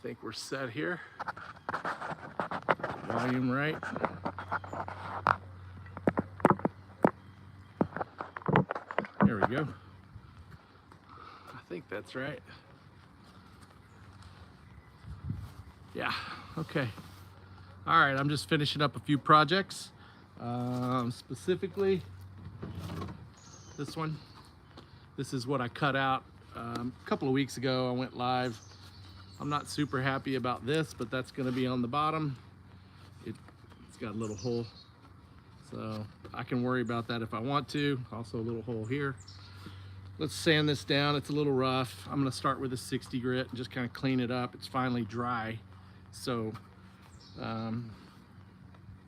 think we're set here. Volume right. There we go. I think that's right. Yeah, okay. All right, I'm just finishing up a few projects. Specifically, this one. This is what I cut out a couple of weeks ago. I went live. I'm not super happy about this, but that's gonna be on the bottom. It's got a little hole, so I can worry about that if I want to. Also a little hole here. Let's sand this down. It's a little rough. I'm gonna start with a 60 grit and just kind of clean it up. It's finally dry, so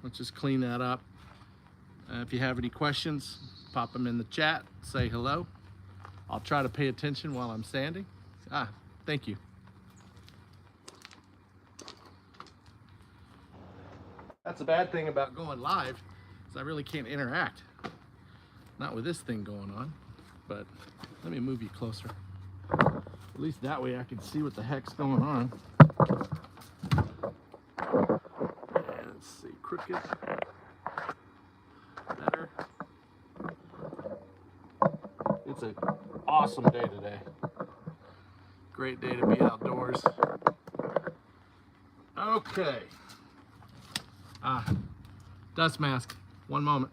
let's just clean that up. If you have any questions, pop them in the chat, say hello. I'll try to pay attention while I'm sanding. Thank you. That's a bad thing about going live, is I really can't interact. Not with this thing going on, but let me move you closer. At least that way I can see what the heck's going on. And let's see, crooked. Better. It's an awesome day today. Great day to be outdoors. Okay. Dust mask. One moment.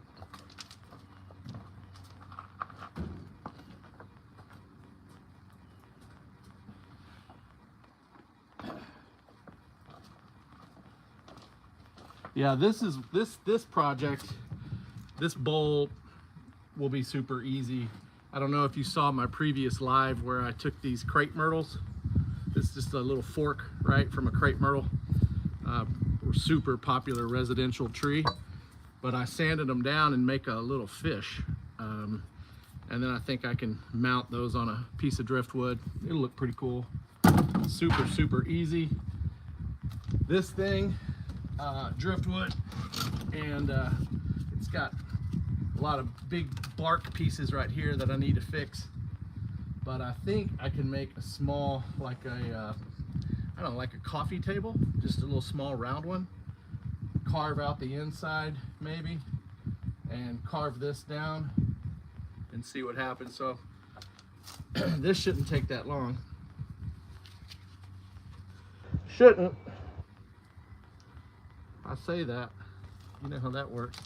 Yeah, this project, this bowl will be super easy. I don't know if you saw my previous live where I took these crepe myrtles. It's just a little fork, right, from a crepe myrtle. Super popular residential tree, but I sanded them down and make a little fish. And then I think I can mount those on a piece of driftwood. It'll look pretty cool. Super, super easy. This thing, driftwood, and it's got a lot of big bark pieces right here that I need to fix. But I think I can make a small, like a, I don't know, like a coffee table, just a little small round one. Carve out the inside maybe, and carve this down and see what happens. So this shouldn't take that long. Shouldn't. I say that. You know how that works.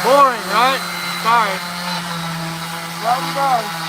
Boring, right? Sorry. Well done.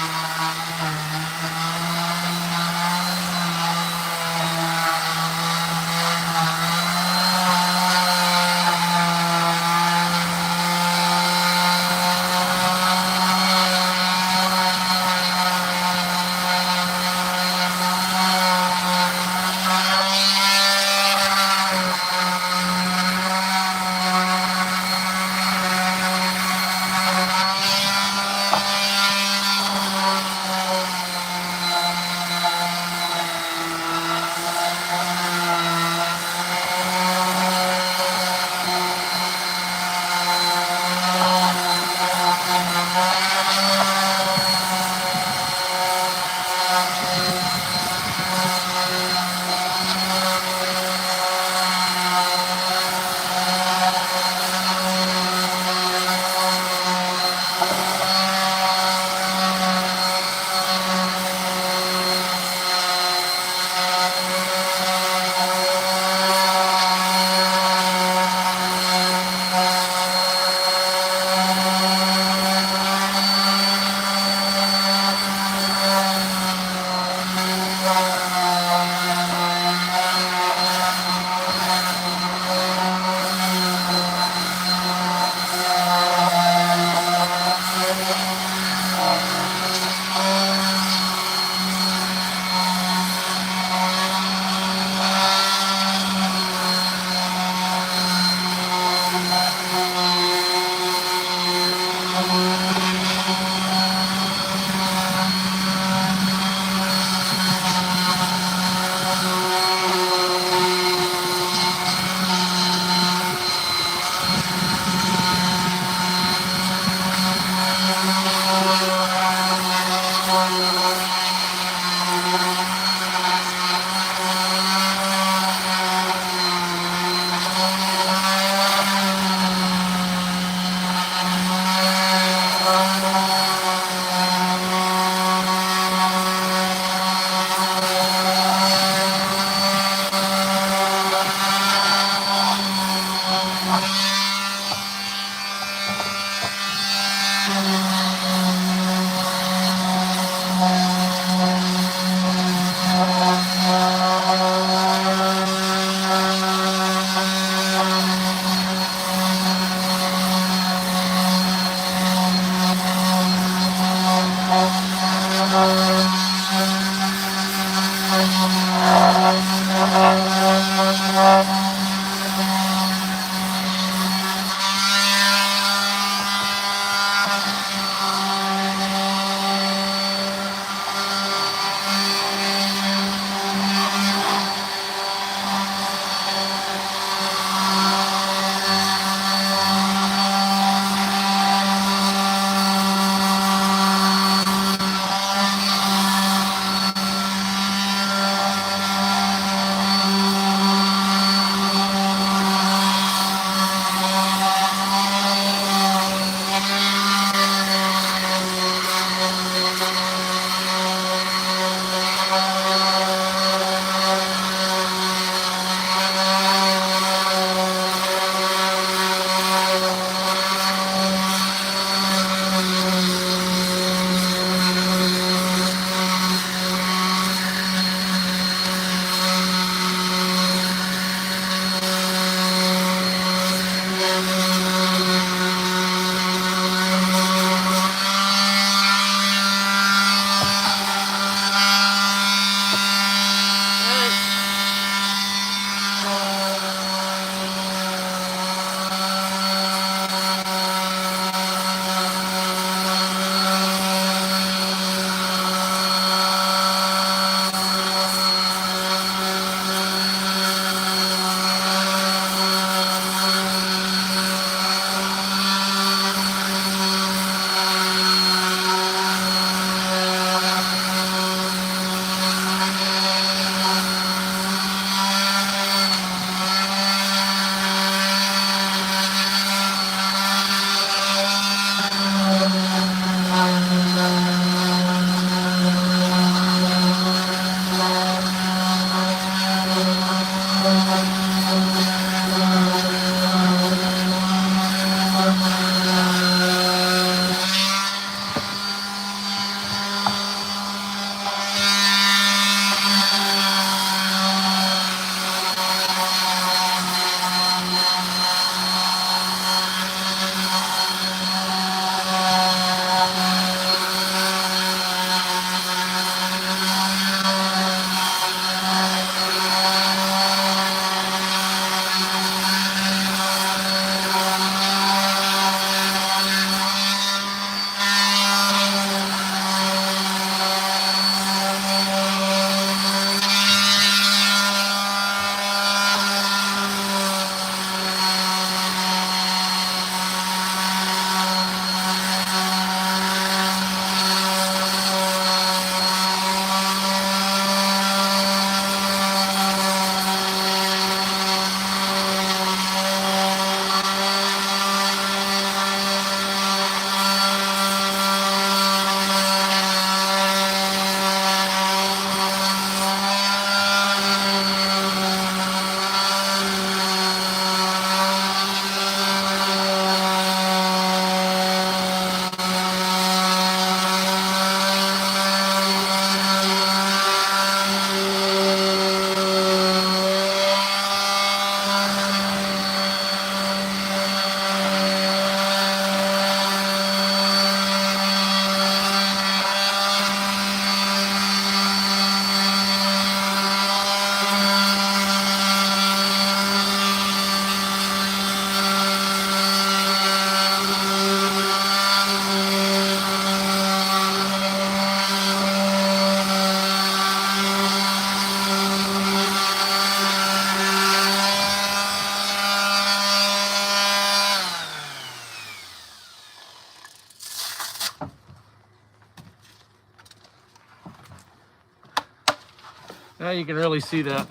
Now you can really see that.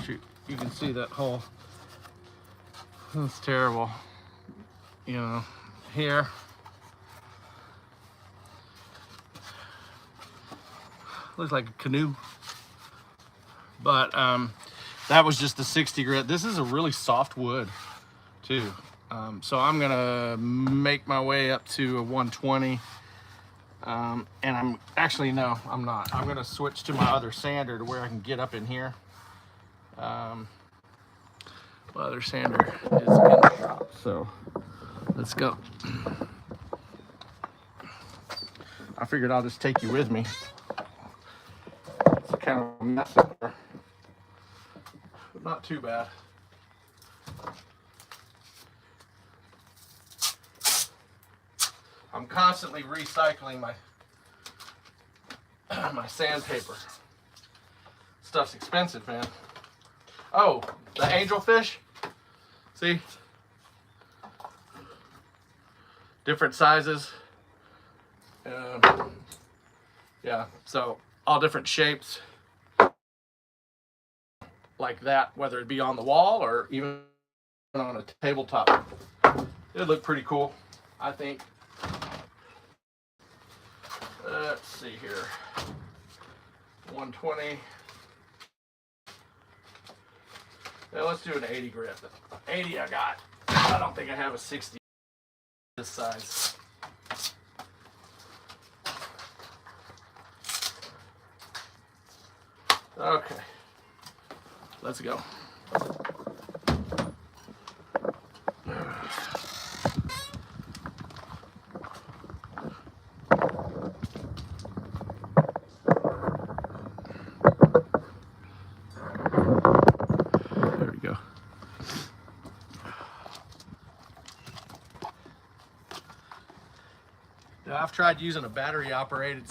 Shoot, you can see that hole. That's terrible. You know, here. Looks like a canoe. But that was just the 60 grit. This is a really soft wood too. So I'm gonna make my way up to a 120. And I'm actually, no, I'm not. I'm gonna switch to my other sander to where I can get up in here. My other sander is in the shop, so let's go. I figured I'll just take you with me. It's kind of a mess up there, but not too bad. I'm constantly recycling my my sandpaper. Stuff's expensive, man. Oh, the angelfish. See? Different sizes. Yeah, so all different shapes. Like that, whether it be on the wall or even on a tabletop. It'd look pretty cool, I think. Let's see here. 120. Yeah, let's do an 80 grit. 80 I got. I don't think I have a 60 this size. Okay. Let's go. There we go. Now, I've tried using a battery operated.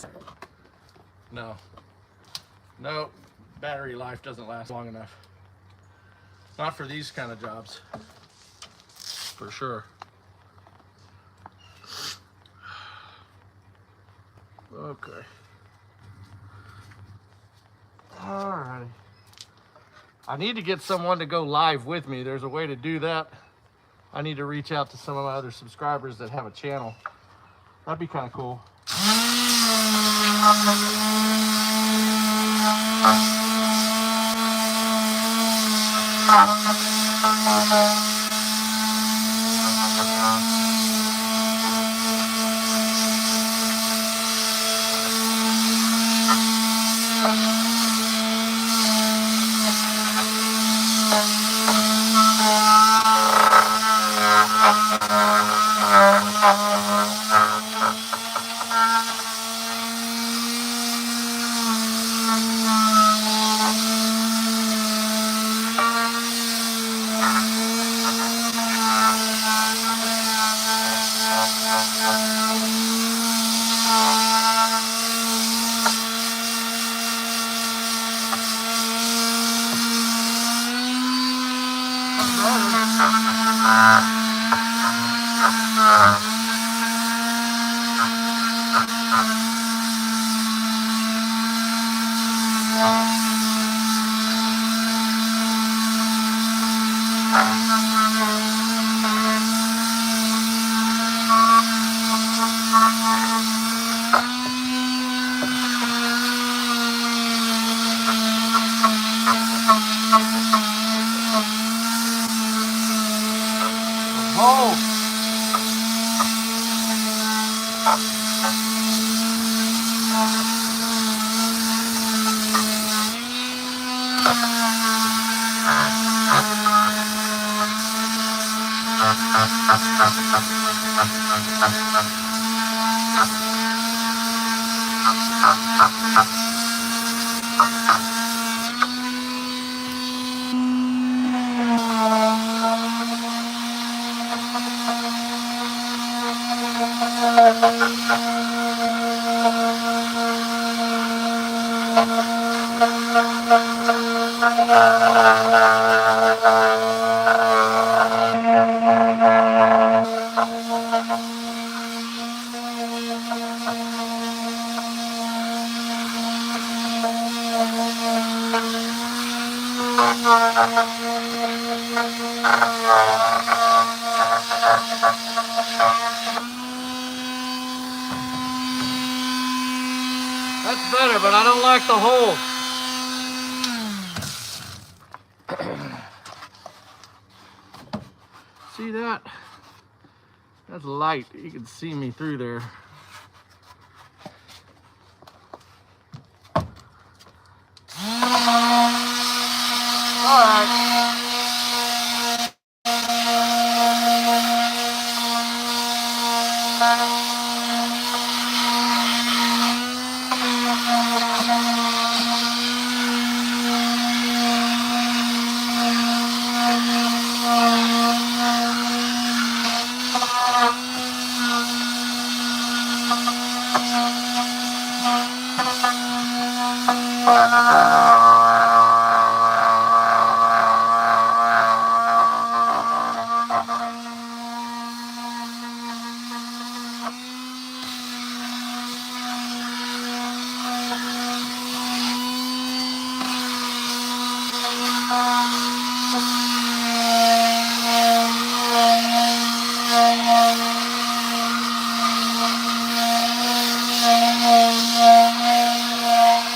No, battery life doesn't last long enough. Not for these kind of jobs, for sure. Okay. Alrighty. I need to get someone to go live with me. There's a way to do that. I need to reach out to some of my other subscribers that have a channel. That'd be kind of cool. That's better, but I don't like the hold. See that? That's light. You can see me through there. All right.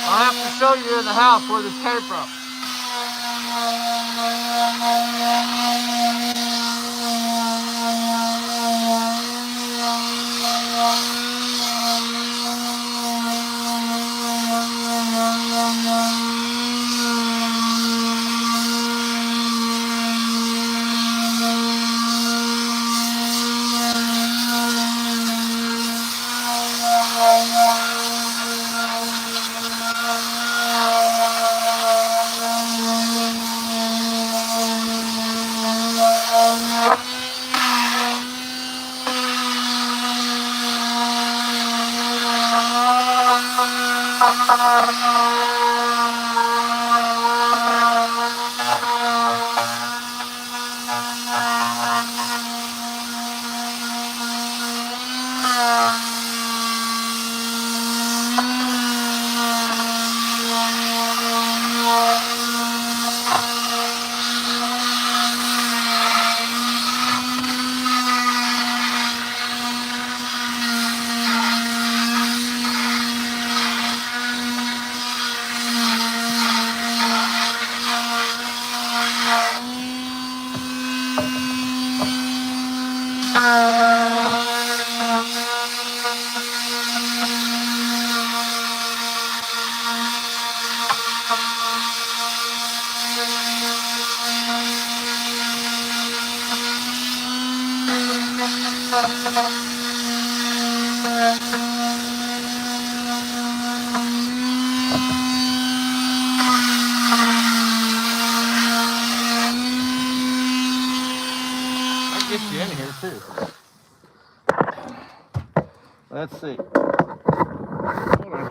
I'll have to show you in the house where this came from. Get you in here too. Let's see. Hold on.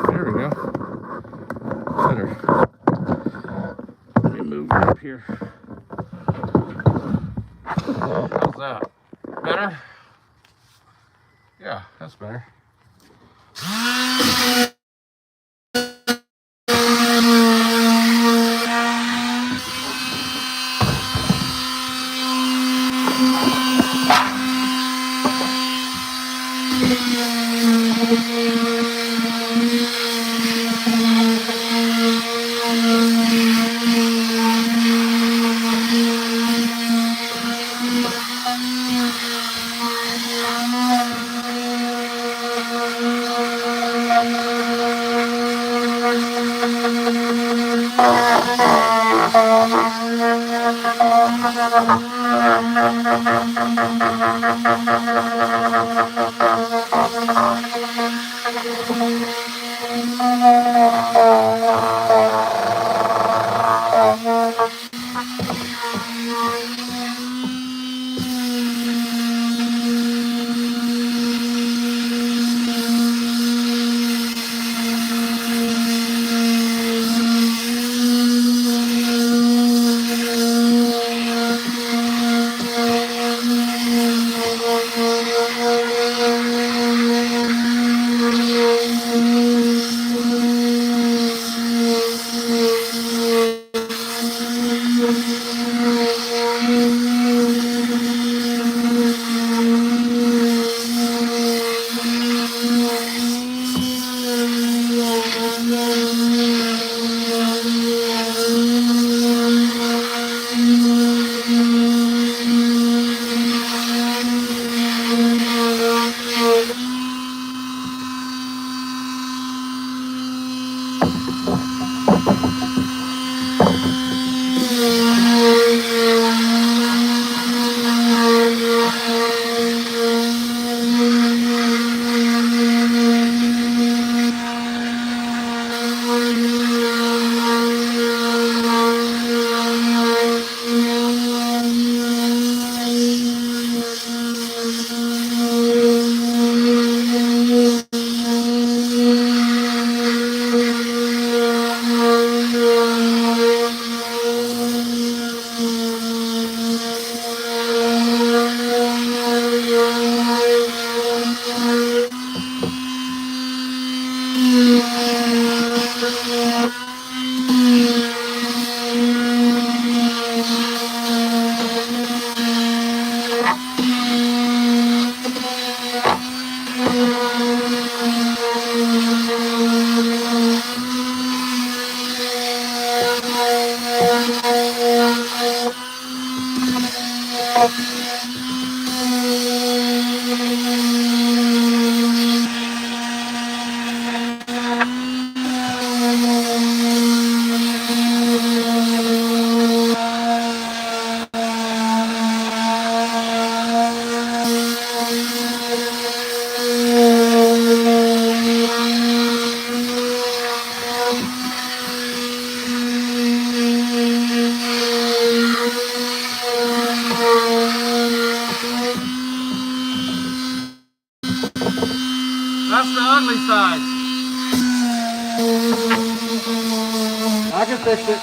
There we go. Better. Let me move up here. How's that? Better? Yeah, that's better. squiggly side. I can fix it.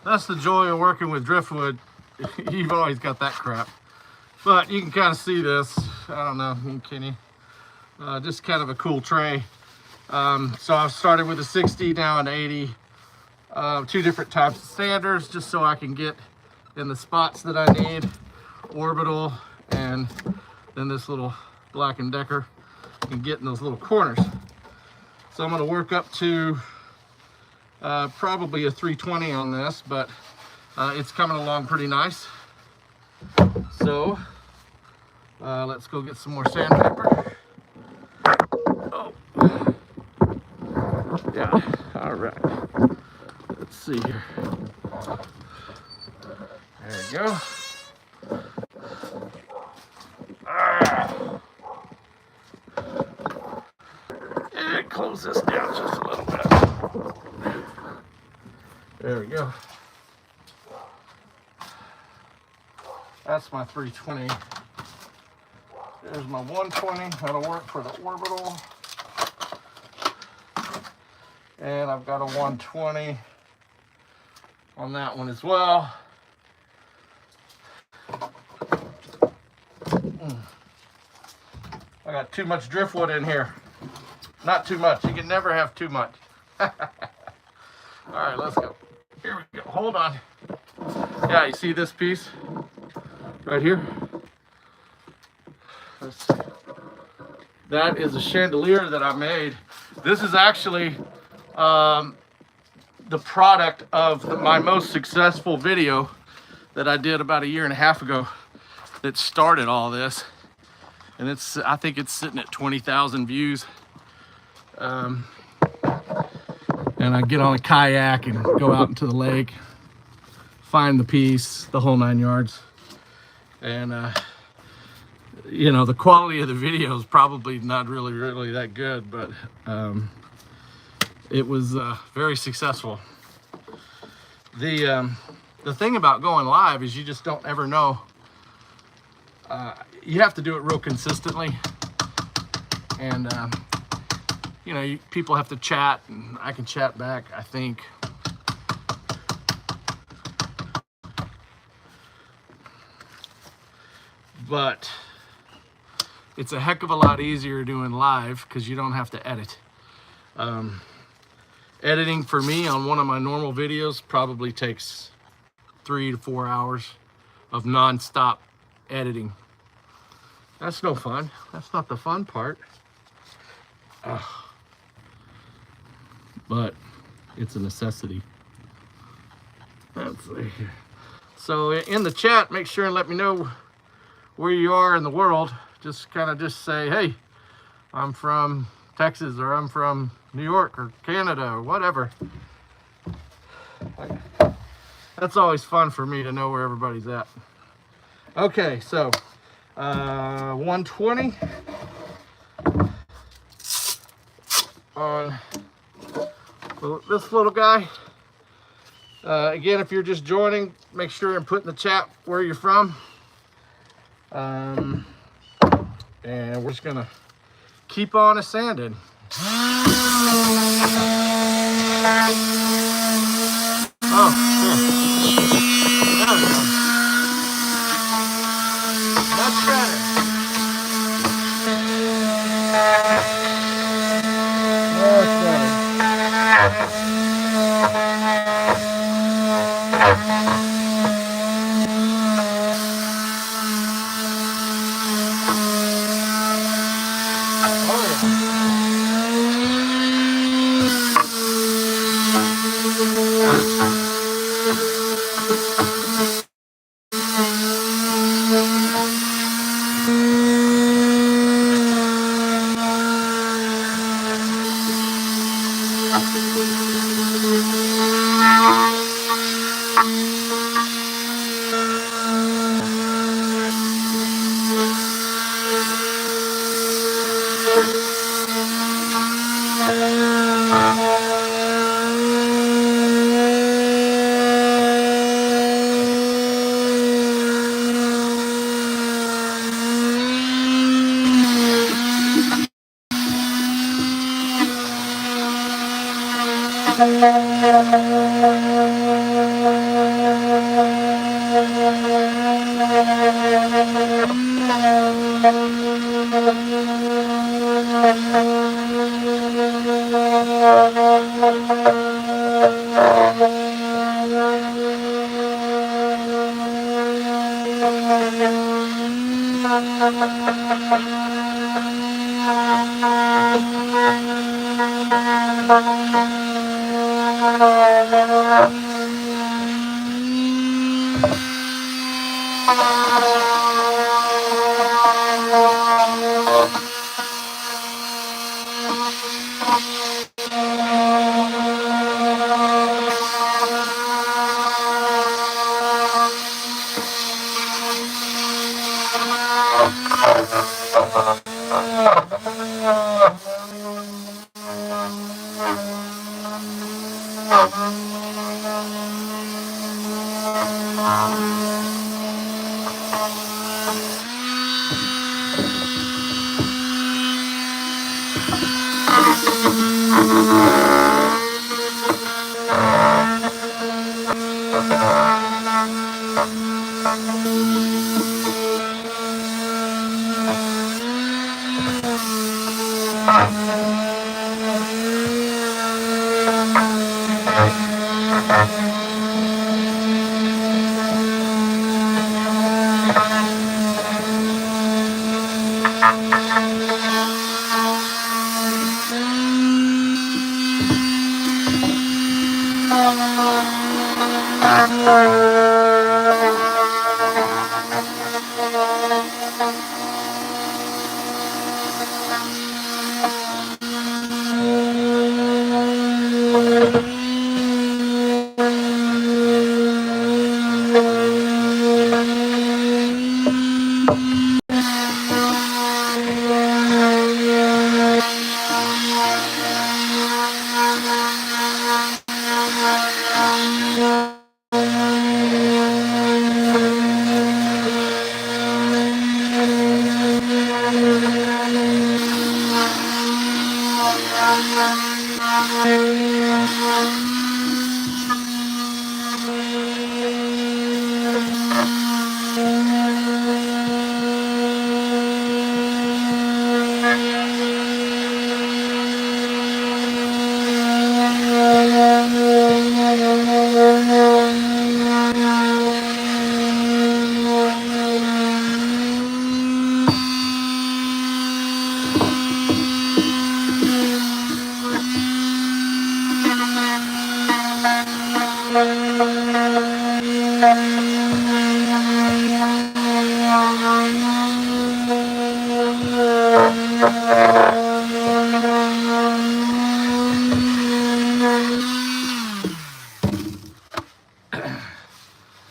That's the joy of working with driftwood. You've always got that crap. But you can kind of see this. I don't know, can you? Just kind of a cool tray. So I've started with a 60, now an 80. Two different types of sanders, just so I can get in the spots that I need. Orbital, and then this little Black & Decker can get in those little corners. So I'm gonna work up to probably a 320 on this, but it's coming along pretty nice. So let's go get some more sandpaper. Oh, yeah, all right. Let's see here. There we go. And close this down just a little bit. There we go. That's my 320. There's my 120. That'll work for the orbital. And I've got a 120 on that one as well. I got too much driftwood in here. Not too much. You can never have too much. All right, let's go. Here we go. Hold on. Yeah, you see this piece right here? Let's see. That is a chandelier that I made. This is actually the product of my most successful video that I did about 1.5 years ago that started all this. And I think it's sitting at 20,000 views. And I get on a kayak and go out into the lake, find the piece, the whole 9 yards. And you know, the quality of the video is probably not really that good, but it was very successful. The thing about going live is you just don't ever know. You have to do it real consistently, and you know, people have to chat, and I can chat back, I think. But it's a heck of a lot easier doing live because you don't have to edit. Editing for me on one of my normal videos probably takes 3 to 4 hours of non-stop editing. That's no fun. That's not the fun part. Ugh. But it's a necessity. Let's see. So in the chat, make sure and let me know where you are in the world. Just kind of just say, hey, I'm from Texas, or I'm from New York or Canada or whatever. That's always fun for me to know where everybody's at. Okay, so 120 on this little guy. Again, if you're just joining, make sure and put in the chat where you're from. And we're just gonna keep on sanding. Oh, here. There we go. That's better. That's better.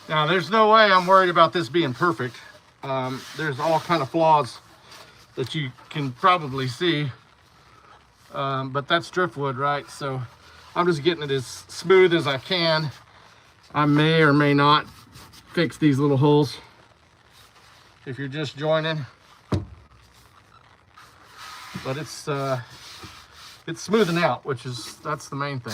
Now, there's no way I'm worried about this being perfect. There's all kind of flaws that you can probably see, but that's driftwood, right? So I'm just getting it as smooth as I can. I may or may not fix these little holes if you're just joining, but it's smoothing out, that's the main thing.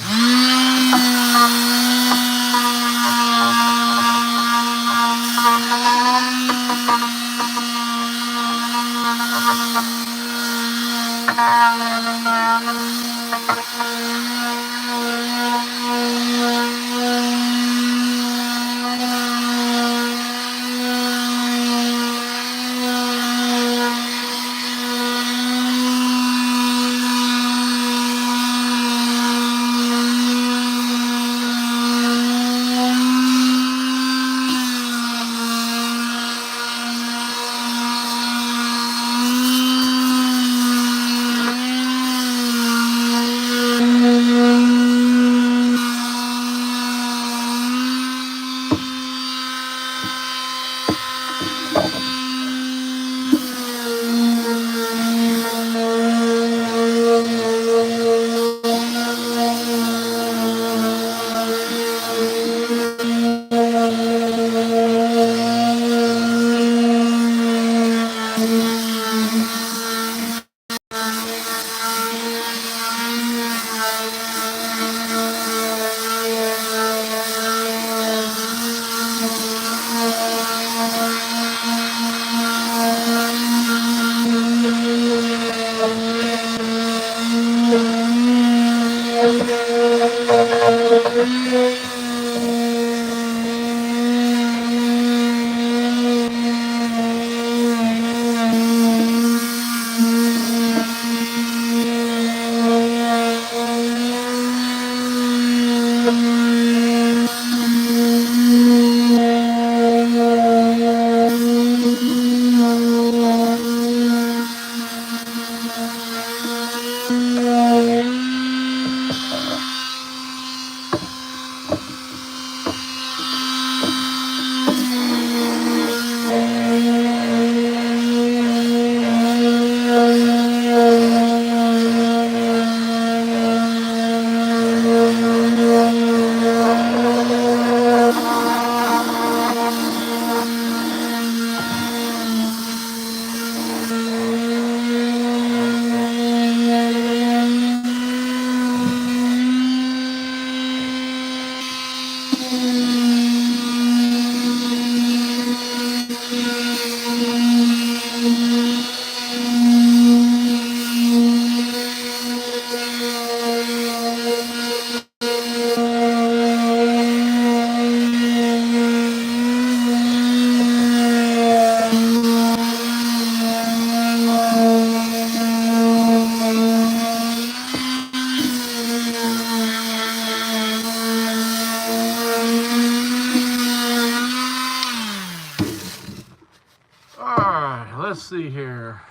Let's see here.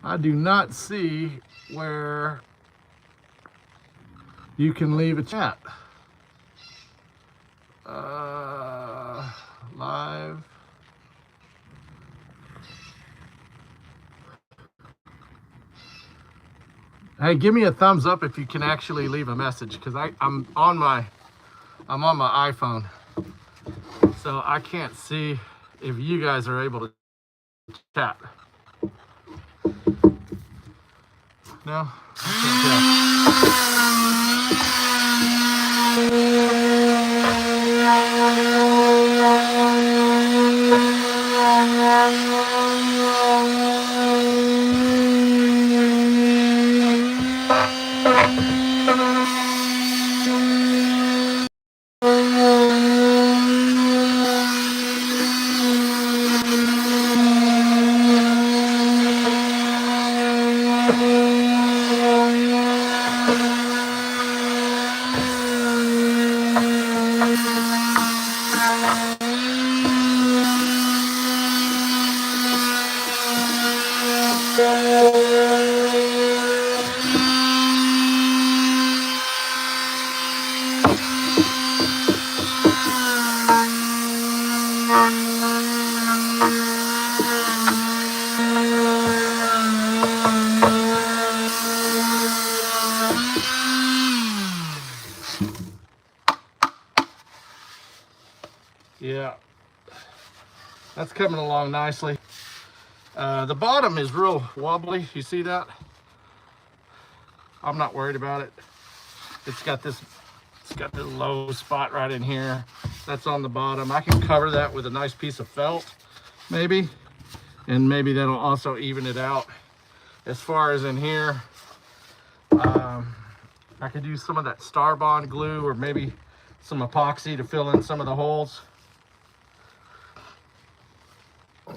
I do not see where you can leave a chat. Live. Hey, give me a thumbs up if you can actually leave a message, because I'm on my iPhone. So I can't see if you guys are able to chat. No? Yeah, that's coming along nicely. The bottom is real wobbly. You see that? I'm not worried about it. It's got this low spot right in here. That's on the bottom. I can cover that with a nice piece of felt, maybe, and maybe that'll also even it out. As far as in here, I could use some of that Star Bond glue or maybe some epoxy to fill in some of the holes.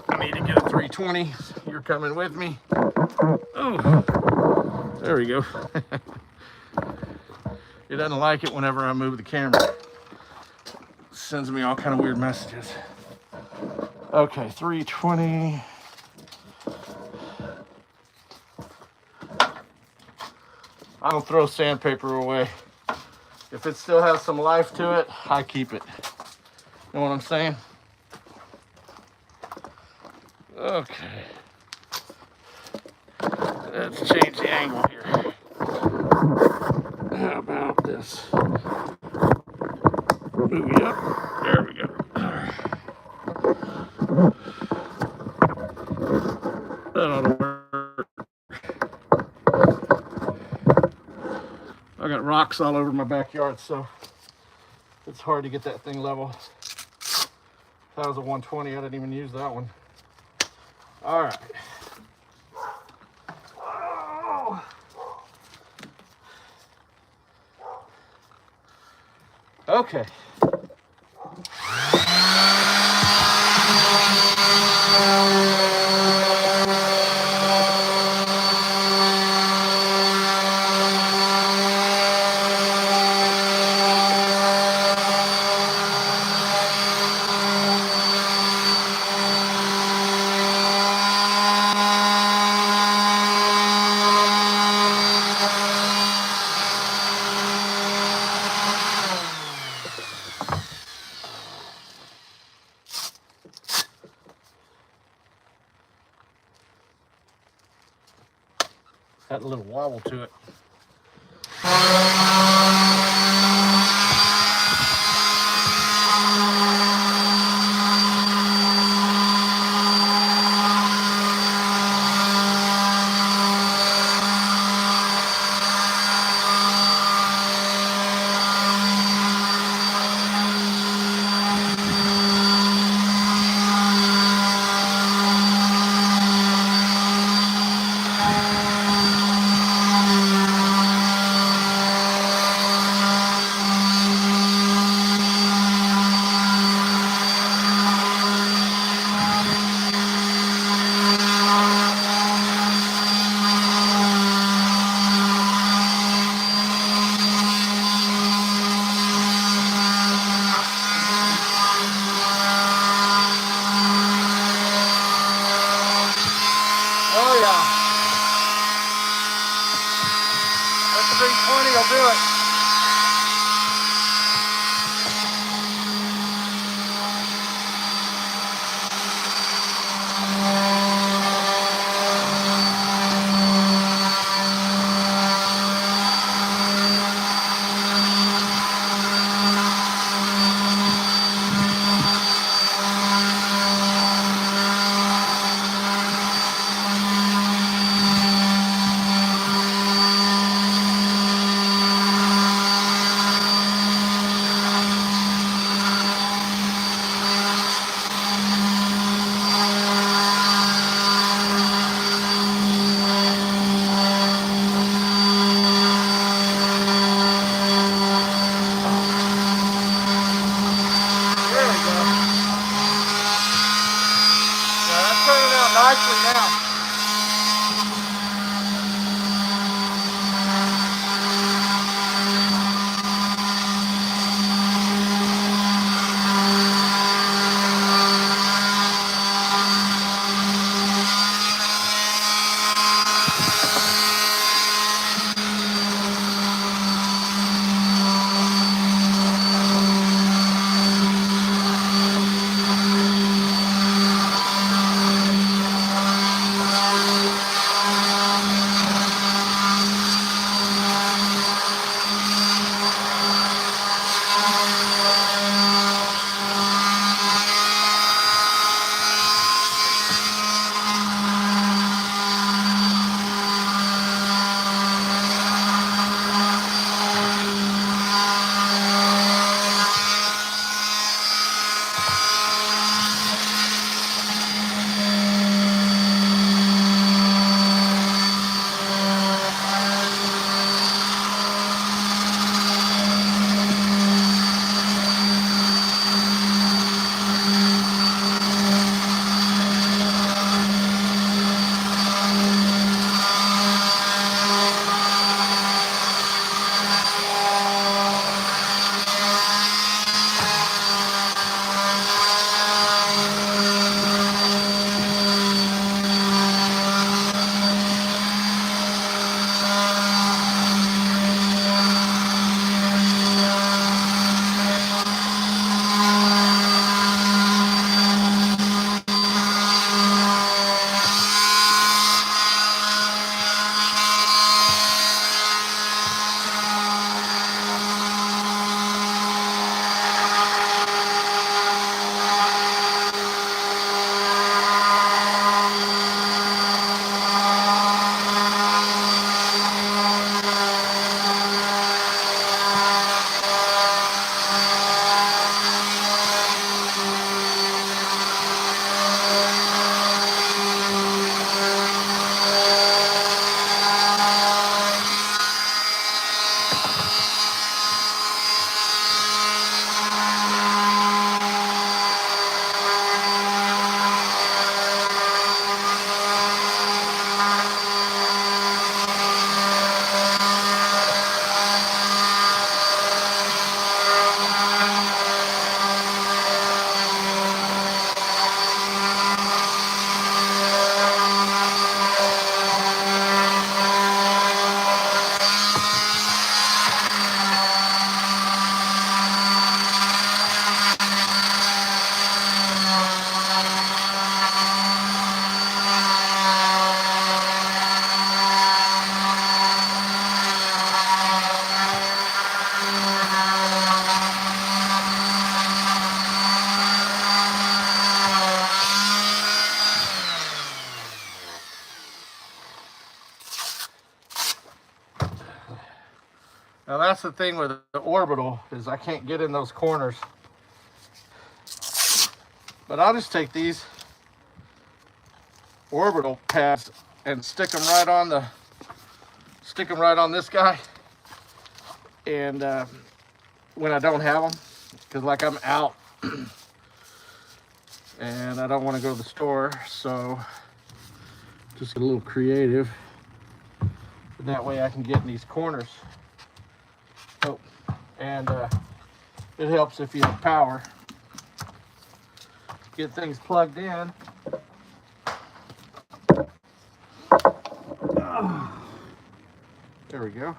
I need to get a 320. You're coming with me. Oh, there we go. It doesn't like it whenever I move the camera. It sends me all kind of weird messages. Okay, 320. I don't throw sandpaper away. If it still has some life to it, I keep it. You know what I'm saying? Okay. Let's change the angle here. How about this? Move it up. There we go. That ought to work. I got rocks all over my backyard, so it's hard to get that thing level. That was a 120. I didn't even use that one. All right. Oh. Okay. Got a little wobble to it. Oh yeah. That 320 will do it. Nicely now. that's the thing with the orbital, is I can't get in those corners. But I'll just take these orbital pads and stick them right on this guy. And when I don't have them, because like I'm out and I don't want to go to the store, so just get a little creative. And that way I can get in these corners. Oh, and it helps if you have power. Get things plugged in. There we go.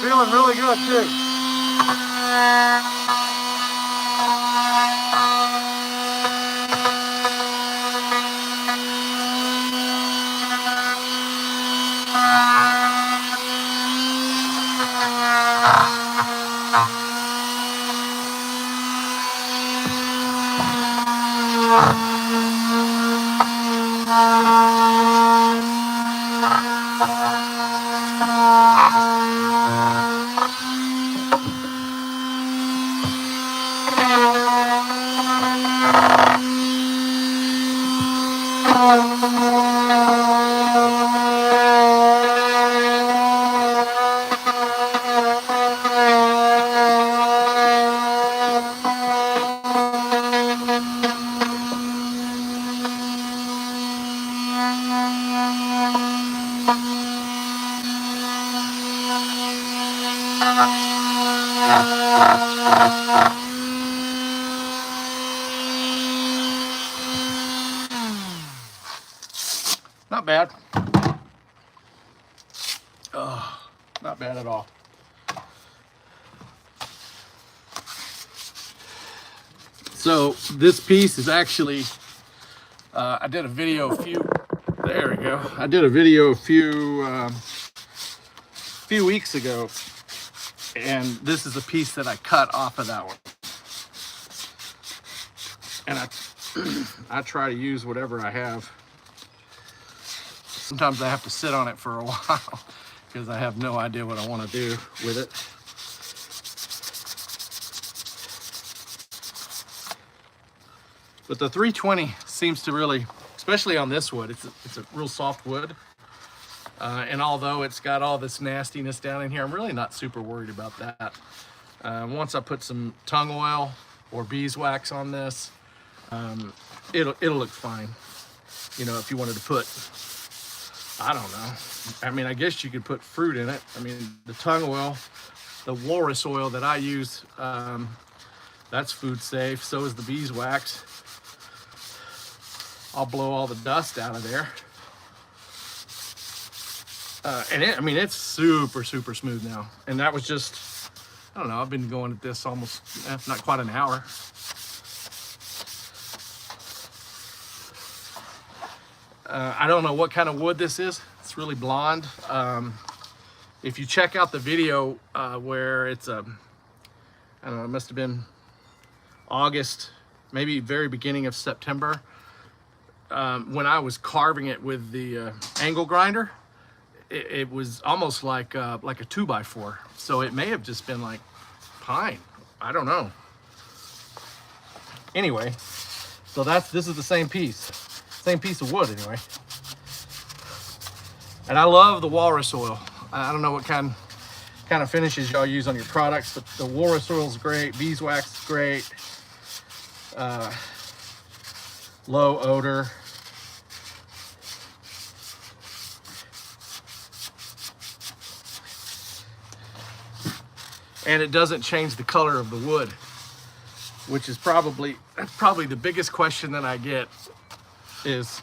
Feeling really good too. Not bad. Oh, not bad at all. So this piece is actually, I did a video there we go. I did a video a few weeks ago, and this is a piece that I cut off of that one. And I try to use whatever I have. Sometimes I have to sit on it for a while because I have no idea what I want to do with it. But the 320 seems to really, especially on this wood, it's a real soft wood. And although it's got all this nastiness down in here, I'm really not super worried about that. Once I put some tung oil or beeswax on this, it'll look fine. You know, if you wanted to put, I don't know. I mean, I guess you could put fruit in it. I mean, the tung oil, the walrus oil that I use, that's food safe. So is the beeswax. I'll blow all the dust out of there. And I mean, it's super, super smooth now. And that was just, I don't know, I've been going at this almost, not quite an hour. I don't know what kind of wood this is. It's really blonde. If you check out the video where it's, I don't know, it must have been August, maybe very beginning of September, when I was carving it with the angle grinder, it was almost like a 2x4. So it may have just been like pine. I don't know. Anyway, so this is the same piece of wood anyway. And I love the walrus oil. I don't know what kind of finishes y'all use on your products, but the walrus oil is great. Beeswax is great. Low odor. And it doesn't change the color of the wood, which is probably the biggest question that I get is,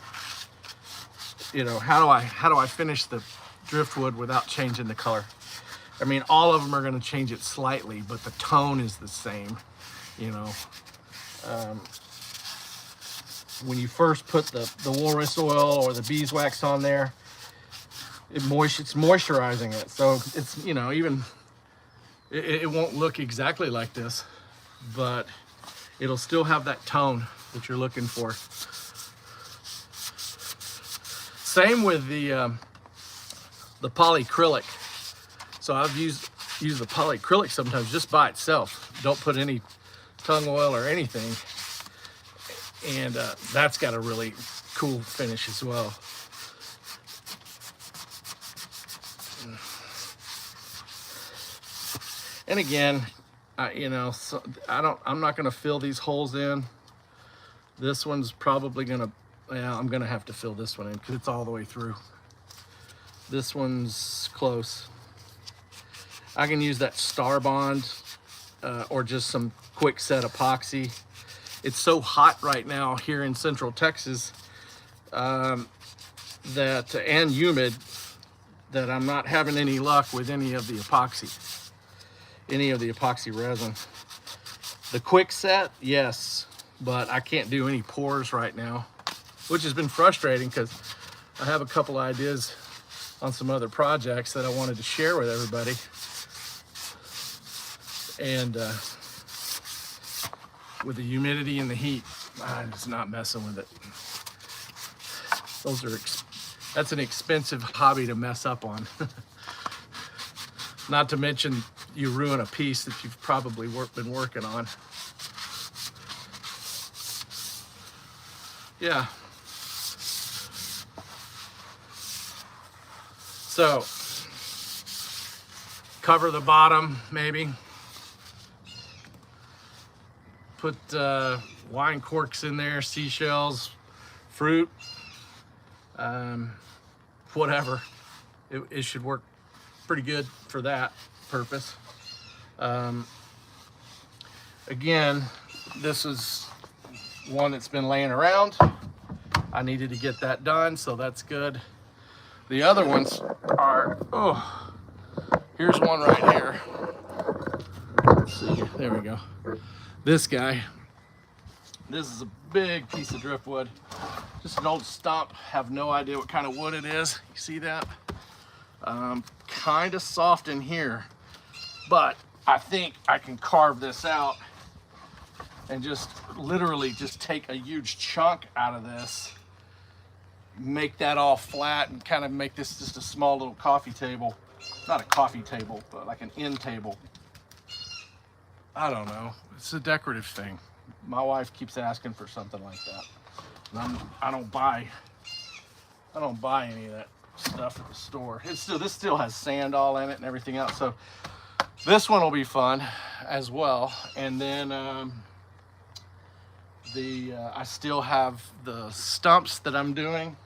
you know, how do I finish the driftwood without changing the color? I mean, all of them are going to change it slightly, but the tone is the same, you know. When you first put the walrus oil or the beeswax on there, it's moisturizing it. So it's, you know, even, it won't look exactly like this, but it'll still have that tone that you're looking for. Same with the polyacrylic. So I've used the polyacrylic sometimes just by itself. Don't put any tung oil or anything. And that's got a really cool finish as well. And again, you know, so I'm not gonna fill these holes in. This one's probably gonna, yeah, I'm gonna have to fill this one in because it's all the way through. This one's close. I can use that Star Bond or just some quick set epoxy. It's so hot right now here in Central Texas and humid that I'm not having any luck with any of the epoxy resin. The quick set, yes, but I can't do any pours right now, which has been frustrating because I have a couple ideas on some other projects that I wanted to share with everybody. And with the humidity and the heat, I'm just not messing with it. That's an expensive hobby to mess up on. Not to mention you ruin a piece that you've probably been working on. Yeah. So, cover the bottom maybe. Put wine corks in there, seashells, fruit, whatever. It should work pretty good for that purpose. Again, this is one that's been laying around. I needed to get that done, so that's good. The other ones are, oh, here's one right here. Let's see, there we go. This guy, this is a big piece of driftwood. Just an old stump, have no idea what kind of wood it is. You see that? Kind of soft in here, but I think I can carve this out and just literally just take a huge chunk out of this, make that all flat and kind of make this just a small little coffee table. Not a coffee table, but like an end table. I don't know, it's a decorative thing. My wife keeps asking for something like that. And I don't buy any of that stuff at the store. This still has sand all in it and everything else. So this one will be fun as well. And then I still have the stumps that I'm doing.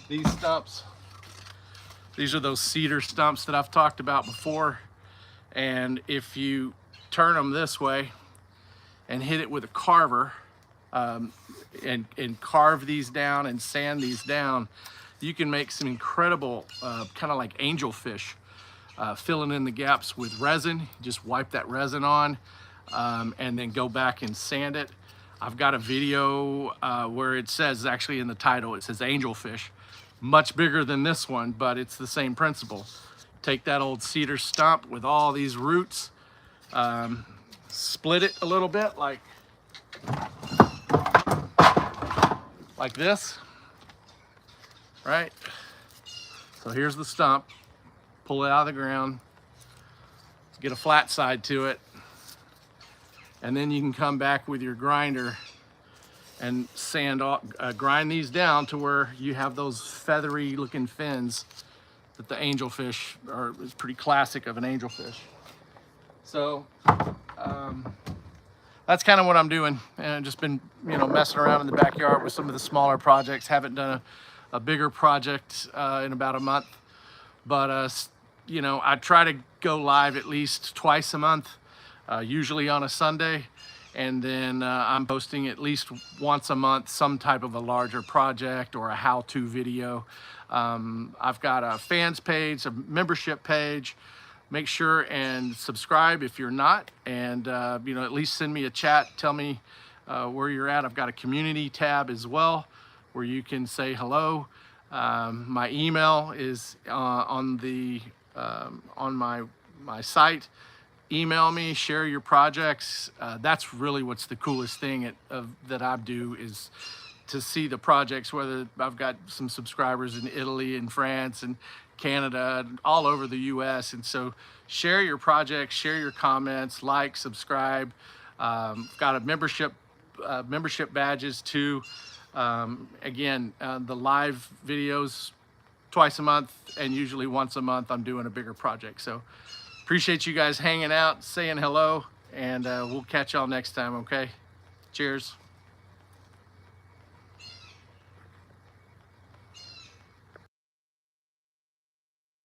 These stumps. These are those cedar stumps that I've talked about before. And if you turn them this way and hit it with a carver and carve these down and sand these down, you can make some incredible kind of like angelfish, filling in the gaps with resin. Just wipe that resin on and then go back and sand it. I've got a video where it says, actually in the title, it says angelfish. Much bigger than this one, but it's the same principle. Take that old cedar stump with all these roots, split it a little bit like this, right? So here's the stump, pull it out of the ground, get a flat side to it, and then you can come back with your grinder and grind these down to where you have those feathery looking fins that the angelfish is pretty classic of an angelfish. So that's kind of what I'm doing, and I've just been, messing around in the backyard with some of the smaller projects. Haven't done a bigger project in about a month, but I try to go live at least twice a month, usually on a Sunday, and then I'm posting at least once a month some type of a larger project or a how-to video. I've got a fans page, a membership page. make sure and subscribe if you're not, and you know, at least send me a chat, tell me where you're at. I've got a community tab as well where you can say hello. My email is on my site. Email me, share your projects. That's really what's the coolest thing that I do, is to see the projects, whether I've got some subscribers in Italy and France and Canada and all over the US. And so share your projects, share your comments, like, subscribe. Got a membership badges too. Again, the live videos twice a month, and usually once a month I'm doing a bigger project. So appreciate you guys hanging out, saying hello, and we'll catch y'all next time, okay? Cheers.